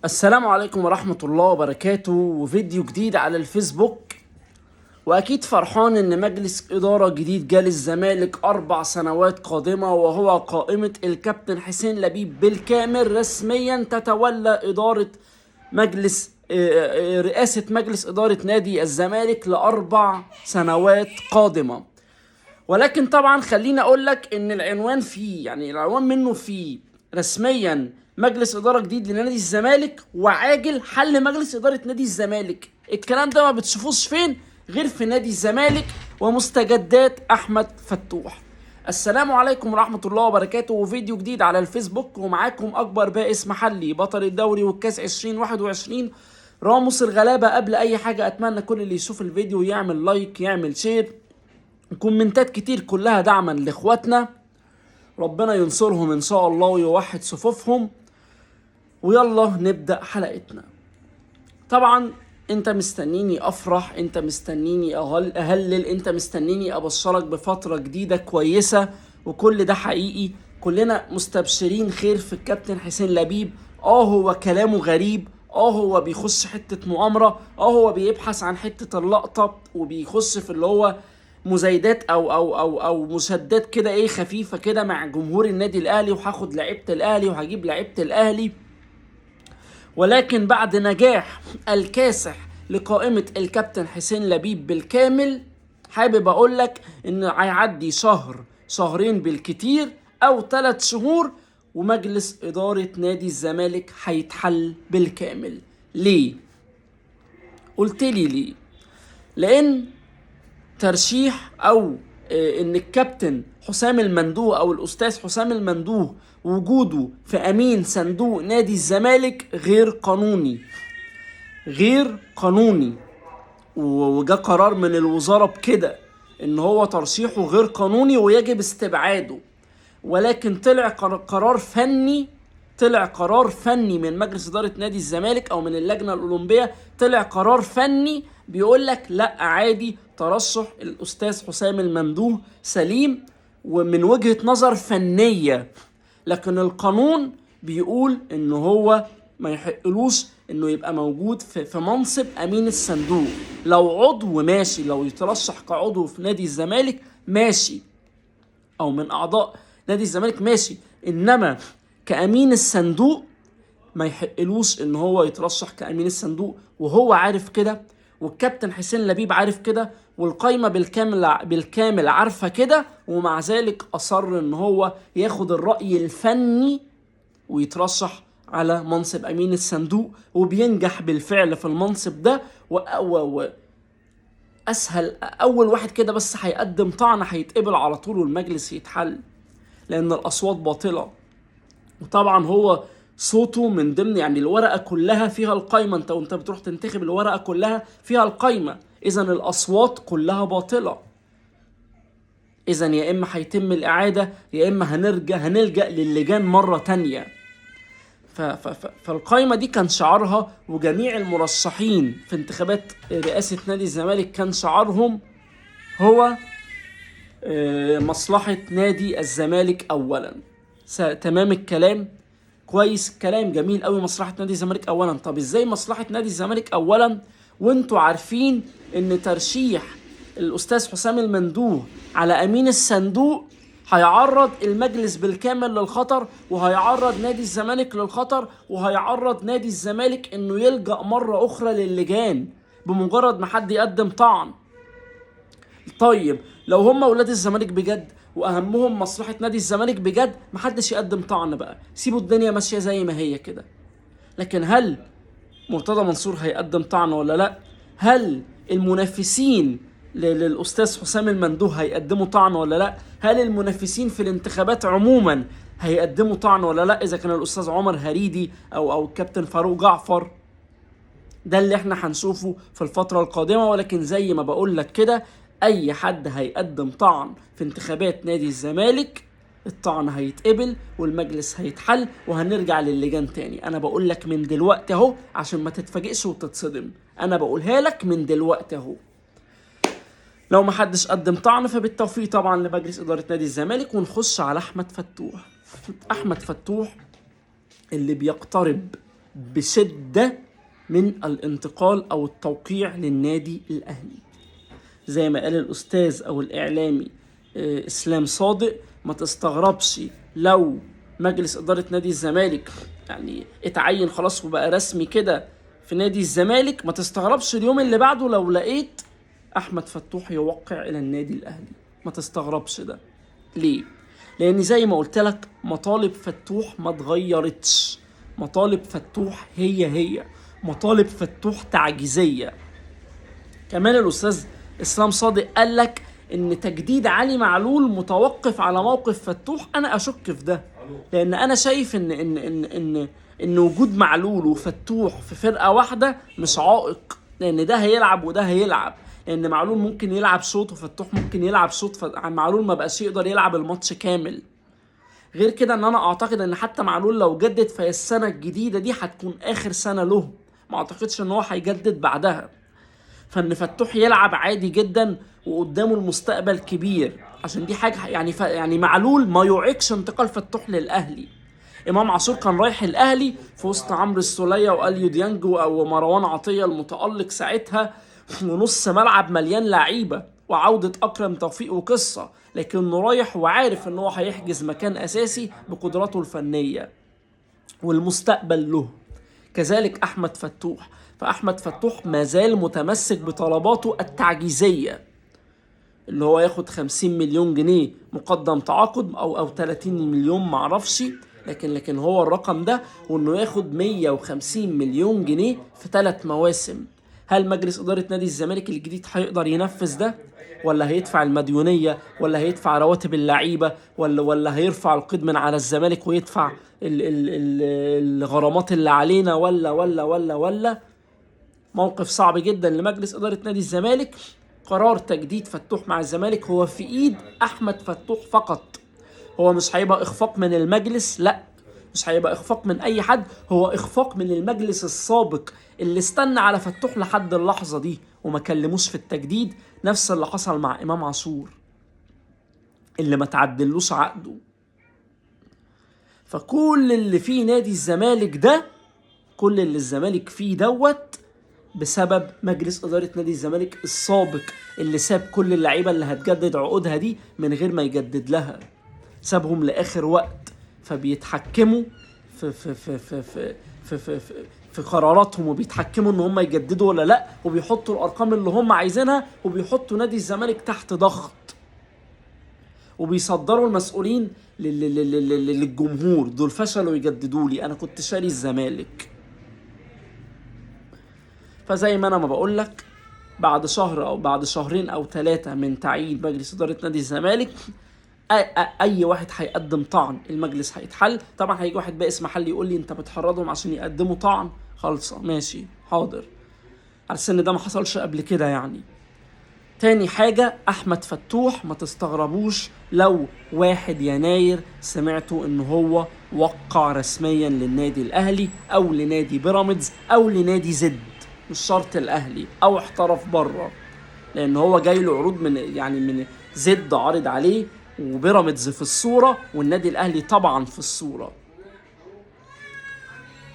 السلام عليكم ورحمة الله وبركاته، وفيديو جديد على الفيسبوك. وأكيد فرحان إن مجلس إدارة جديد جه للزمالك 4 سنوات قادمة، وهو قائمة الكابتن حسين لبيب بالكامل رسميا تتولى إدارة مجلس رئاسة مجلس إدارة نادي الزمالك ل4 سنوات قادمة. ولكن طبعا خليني أقول لك إن العنوان فيه، يعني العنوان منه فيه رسميا مجلس إدارة جديد لنادي الزمالك وعاجل حل مجلس إدارة نادي الزمالك. الكلام ده ما بتشوفوش فين غير في نادي الزمالك ومستجدات أحمد فتوح. السلام عليكم ورحمة الله وبركاته، وفيديو جديد على الفيسبوك، ومعاكم أكبر بائس محلي بطل الدوري والكاس 2021 راموس الغلابة. قبل أي حاجة أتمنى كل اللي يشوف الفيديو يعمل لايك، يعمل شير، كومنتات كتير كلها دعما لاخواتنا، ربنا ينصرهم ان شاء الله ويوحد صفوفهم. ويلا نبدأ حلقتنا. طبعا انت مستنيني افرح، انت مستنيني اهلل، انت مستنيني ابشرك بفترة جديدة كويسة، وكل ده حقيقي. كلنا مستبشرين خير في الكابتن حسين لبيب. هو كلامه غريب، هو بيخش حتة مؤامرة، هو بيبحث عن حتة اللقطة، وبيخش في اللي هو مزايدات او مسدات كده خفيفة كده مع جمهور النادي الاهلي، وهاخد لعيبة الاهلي وهجيب لعيبة الاهلي. ولكن بعد نجاح الكاسح لقائمة الكابتن حسين لبيب بالكامل، حابب اقول لك ان هيعدي شهر، شهرين بالكتير، او 3 شهور، ومجلس ادارة نادي الزمالك هيتحل بالكامل. ليه؟ قلت لي ليه؟ لان ترشيح او ان الكابتن حسام المندوه او الاستاذ حسام المندوه وجوده في امين صندوق نادي الزمالك غير قانوني، غير قانوني. وجا قرار من الوزارة بكده ان هو ترشيحه غير قانوني ويجب استبعاده. ولكن طلع قرار فني، طلع قرار فني من مجلس إدارة نادي الزمالك او من اللجنة الأولمبية، طلع قرار فني بيقول لك لا عادي ترشح الأستاذ حسام المندوه سليم ومن وجهة نظر فنية. لكن القانون بيقول ان هو ما يحقلوش انه يبقى موجود في منصب امين الصندوق. لو عضو ماشي، لو يترشح كعضو في نادي الزمالك ماشي، او من اعضاء نادي الزمالك ماشي، انما كامين الصندوق ما يحقلوش ان هو يترشح كامين الصندوق. وهو عارف كده، والكابتن حسين لبيب عارف كده، والقايمه بالكامل عارفه كده، ومع ذلك اصر ان هو ياخد الراي الفني ويترشح على منصب امين الصندوق، وبينجح بالفعل في المنصب ده. اسهل اول واحد كده بس هيقدم طعنه هيتقبل على طول والمجلس يتحل، لان الاصوات باطله. وطبعا هو صوته من ضمن، يعني الورقه كلها فيها القايمه، انت بتروح تنتخب الورقه كلها فيها القايمه، اذا الاصوات كلها باطله. اذا يا اما هيتم الاعاده، يا اما هنلجأ للجان مره تانية. فالقايمه دي كان شعارها، وجميع المرشحين في انتخابات رئاسه نادي الزمالك كان شعارهم هو مصلحه نادي الزمالك اولا. تمام الكلام، كويس الكلام، جميل قوي، مصلحه نادي الزمالك اولا. طب ازاي مصلحه نادي الزمالك اولا وانتوا عارفين ان ترشيح الاستاذ حسام المندوه على امين الصندوق هيعرض المجلس بالكامل للخطر، وهيعرض نادي الزمالك للخطر، وهيعرض نادي الزمالك انه يلجأ مرة اخرى للجان بمجرد ما حد يقدم طعن؟ طيب لو هم ولاد الزمالك بجد واهمهم مصلحة نادي الزمالك بجد، محدش يقدم طعن بقى، سيبوا الدنيا ماشية زي ما هي كده. لكن هل مرتضى منصور هيقدم طعن ولا لا؟ هل المنافسين للأستاذ حسام المندوه هيقدموا طعن ولا لا؟ هل المنافسين في الانتخابات عموما هيقدموا طعن ولا لا؟ إذا كان الأستاذ عمر هريدي أو الكابتن فاروق جعفر، ده اللي احنا هنشوفه في الفترة القادمة. ولكن زي ما بقول لك كده، أي حد هيقدم طعن في انتخابات نادي الزمالك الطعن هيتقبل والمجلس هيتحل وهنرجع للجان تاني. انا بقول لك من دلوقتي اهو عشان ما تتفاجئش وتتصدم، انا بقولها لك من دلوقتي اهو. لو ما حدش قدم طعن فبالتوفيق طبعا لمجلس ادارة نادي الزمالك. ونخش على احمد فتوح. احمد فتوح اللي بيقترب بشدة من الانتقال أو التوقيع للنادي الأهلي. زي ما قال الأستاذ أو الإعلامي إسلام صادق، ما تستغربش لو مجلس إدارة نادي الزمالك يعني اتعين خلاص وبقى رسمي كده في نادي الزمالك، ما تستغربش اليوم اللي بعده لو لقيت أحمد فتوح يوقع إلى النادي الأهلي. ما تستغربش ده. ليه؟ لأن زي ما قلت لك مطالب فتوح ما اتغيرتش. مطالب فتوح هي مطالب فتوح تعجيزية. كمان الأستاذ إسلام صادق قال لك إن تجديد علي معلول متوقف على موقف فتوح. أنا أشك في ده، لأن أنا شايف إن وجود معلول وفتوح في فرقة واحدة مش عائق، لأن ده هيلعب وده هيلعب. لأن معلول ممكن يلعب شوط وفتوح ممكن يلعب شوط، معلول ما بقاش يقدر يلعب الماتش كامل. غير كده ان انا اعتقد ان حتى معلول لو جدد فهي السنة الجديدة دي هتكون اخر سنة له، ما اعتقدش ان هو هيجدد بعدها. فان فتوح يلعب عادي جدا وقدامه المستقبل كبير، عشان دي حاجة يعني معلول ما يعيقش انتقال فتوح للاهلي. امام عاشور كان رايح الاهلي في وسط عمرو السولية واليو ديانج او مروان عطية المتألق ساعتها، ونص ملعب مليان لعيبة وعودة اكرم توفيق وقصة، لكنه رايح وعارف ان هو هيحجز مكان اساسي بقدراته الفنية والمستقبل له. كذلك احمد فتوح، فاحمد فتوح ما زال متمسك بطلباته التعجيزية، اللي هو ياخد 50 مليون جنيه مقدم تعاقد او 30 مليون معرفش، لكن هو الرقم ده، وانه ياخد 150 مليون جنيه في 3 مواسم. هل مجلس إدارة نادي الزمالك الجديد هيقدر ينفذ ده؟ ولا هيدفع المديونية، ولا هيدفع رواتب اللعيبة، ولا هيرفع القيد من على الزمالك ويدفع الغرامات اللي علينا، ولا موقف صعب جدا لمجلس إدارة نادي الزمالك. قرار تجديد فتوح مع الزمالك هو في إيد أحمد فتوح فقط. هو مش هيبقى إخفاق من المجلس، لا، مش هيبقى إخفاق من أي حد، هو إخفاق من المجلس السابق اللي استنى على فتوح لحد اللحظة دي وما كلموش في التجديد. نفس اللي حصل مع إمام عاشور اللي ما تعدلوش عقده. فكل اللي فيه نادي الزمالك ده، كل اللي الزمالك فيه دوت بسبب مجلس إدارة نادي الزمالك السابق اللي ساب كل اللعيبة اللي هتجدد عقودها دي من غير ما يجدد لها، سابهم لآخر وقت. فبيتحكموا في قراراتهم، وبيتحكموا ان هم يجددوا ولا لا، وبيحطوا الارقام اللي هم عايزينها، وبيحطوا نادي الزمالك تحت ضغط، وبيصدروا المسؤولين للجمهور. دول فشلوا يجددوا لي، انا كنت شاري الزمالك. فزي ما انا ما بقول لك، بعد شهر او بعد شهرين او 3 من تعيين مجلس اداره نادي الزمالك، اي واحد هيقدم طعن المجلس هيتحل. طبعا هيجي واحد بائس محلي يقول لي انت بتحرضهم عشان يقدموا طعن، خالصه ماشي حاضر، على السن ده ما حصلش قبل كده يعني. تاني حاجة، أحمد فتوح ما تستغربوش لو 1 يناير سمعتوا إن هو وقع رسميا للنادي الأهلي أو لنادي بيراميدز أو لنادي زد، مش شرط الأهلي، أو احترف بره، لأن هو جاي له عروض من زد عارض عليه، وبيراميدز في الصورة، والنادي الأهلي طبعا في الصورة.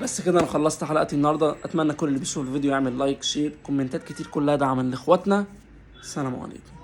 بس كده أنا خلصت حلقتي النهاردة. أتمنى كل اللي بيشوف الفيديو يعمل لايك شير كومنتات كتير، كلها دعما لإخواتنا. السلام عليكم.